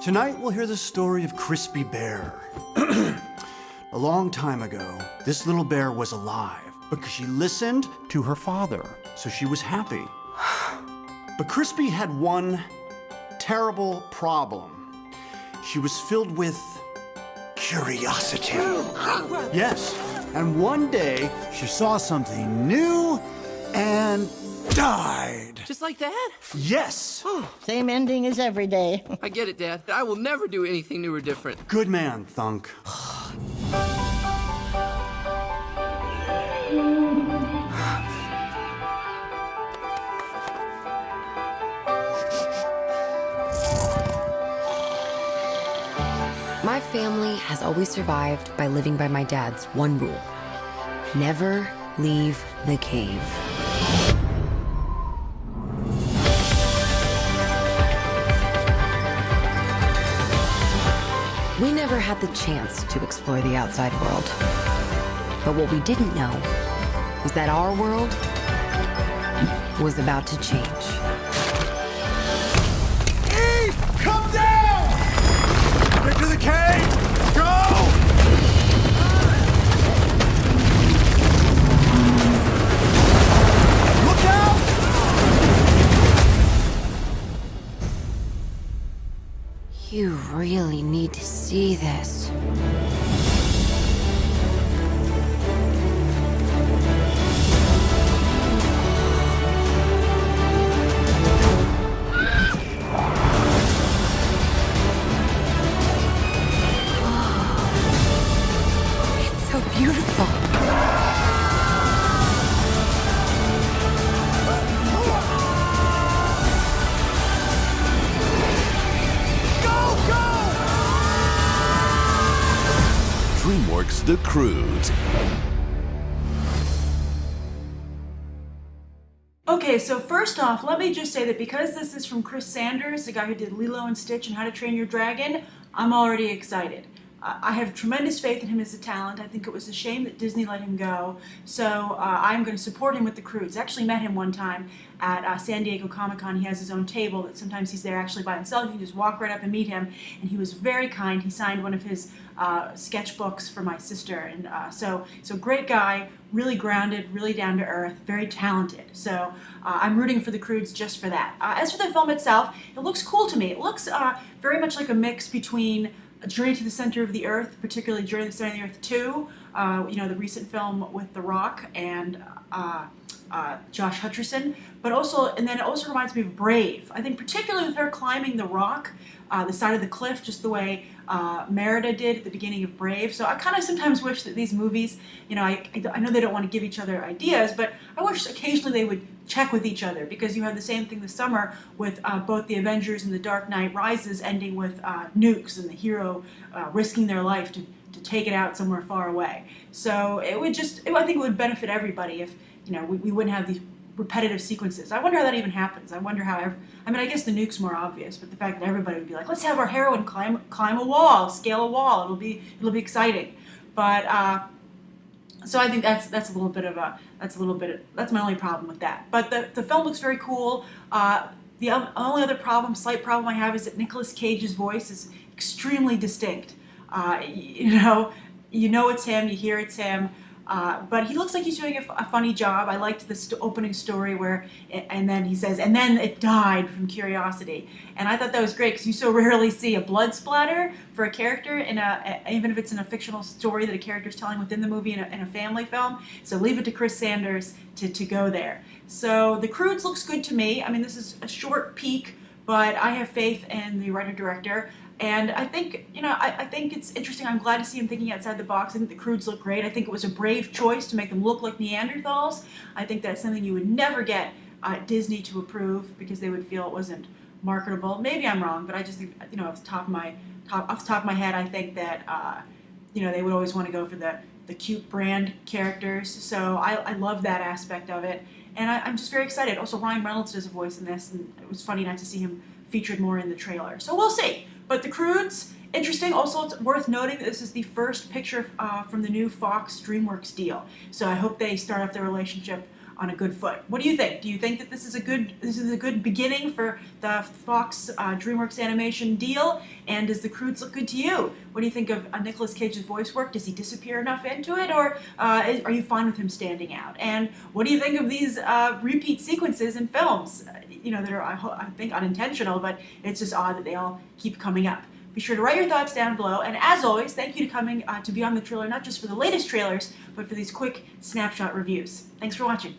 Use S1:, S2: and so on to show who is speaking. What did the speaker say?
S1: Tonight we'll hear the story of Crispy Bear. A long time ago, this little bear was alive because she listened to her father, so she was happy. But Crispy had one terrible problem. She was filled with curiosity. Yes, and one day she saw something new and died.
S2: Just like that?
S1: Yes.
S3: Same ending as every day.
S2: I get it, Dad. I will never do anything new or different.
S1: Good man, Thunk.
S4: My family has always survived by living by my dad's one rule. Never leave the cave. We never had the chance to explore the outside world. But what we didn't know was that our world was about to change.
S1: Eve, come down! Get to the cave! Go! Look out!
S4: You really need to see this. It's so beautiful.
S5: DreamWorks' The Croods.
S6: Okay, so first off, let me just say that because this is from Chris Sanders, the guy who did Lilo and Stitch and How to Train Your Dragon, I'm already excited. I have tremendous faith in him as a talent. I think it was a shame that Disney let him go, so I'm going to support him with the Croods. I actually met him one time at San Diego Comic-Con. He has his own table that sometimes he's there actually by himself. You can just walk right up and meet him, and he was very kind. He signed one of his sketchbooks for my sister, and so great guy, really grounded, really down to earth, very talented. So I'm rooting for the Croods just for that. As for the film itself, it looks cool to me. It looks very much like a mix between Journey to the Center of the Earth, particularly Journey to the Center of the Earth 2, you know, the recent film with The Rock and Josh Hutcherson, but also, and then it also reminds me of Brave. I think particularly with her climbing the rock, the side of the cliff, just the way Merida did at the beginning of Brave. So I kind of sometimes wish that these movies, you know, I know they don't want to give each other ideas, but I wish occasionally they would check with each other, because you have the same thing this summer with both the Avengers and the Dark Knight Rises ending with nukes and the hero risking their life to take it out somewhere far away. So it would just, I think it would benefit everybody if, you know, we wouldn't have these repetitive sequences. I wonder how that even happens. I wonder how, I mean, I guess the nuke's more obvious, but the fact that everybody would be like, let's have our heroine climb a wall, scale a wall, it'll be exciting. But so I think that's a little bit of that's my only problem with that. But the film looks very cool. The only other slight problem I have is that Nicolas Cage's voice is extremely distinct. You know it's him, you hear it's him. But he looks like he's doing a funny job. I liked the opening story where, and then he says, and then it died from curiosity. And I thought that was great, because you so rarely see a blood splatter for a character even if it's in a fictional story that a character's telling within the movie in a family film. So leave it to Chris Sanders to go there. So The Croods looks good to me. I mean, this is a short peek, but I have faith in the writer-director. And I think, you know, I think it's interesting. I'm glad to see him thinking outside the box. I think the Croods look great. I think it was a brave choice to make them look like Neanderthals. I think that's something you would never get Disney to approve, because they would feel it wasn't marketable. Maybe I'm wrong, but I just think, you know, off the top of my head, I think that, you know, they would always want to go for the cute brand characters. So I love that aspect of it. And I'm just very excited. Also, Ryan Reynolds does a voice in this, and it was funny not to see him featured more in the trailer. So we'll see. But The Croods, interesting. Also, it's worth noting that this is the first picture from the new Fox DreamWorks deal. So I hope they start off their relationship on a good foot. What do you think? Do you think that this is a good beginning for the Fox DreamWorks animation deal? And does the Croods look good to you? What do you think of Nicolas Cage's voice work? Does he disappear enough into it, or are you fine with him standing out? And what do you think of these repeat sequences in films? That are I think unintentional, but it's just odd that they all keep coming up. Be sure to write your thoughts down below, and as always, thank you to coming to be on the trailer, not just for the latest trailers, but for these quick snapshot reviews. Thanks for watching.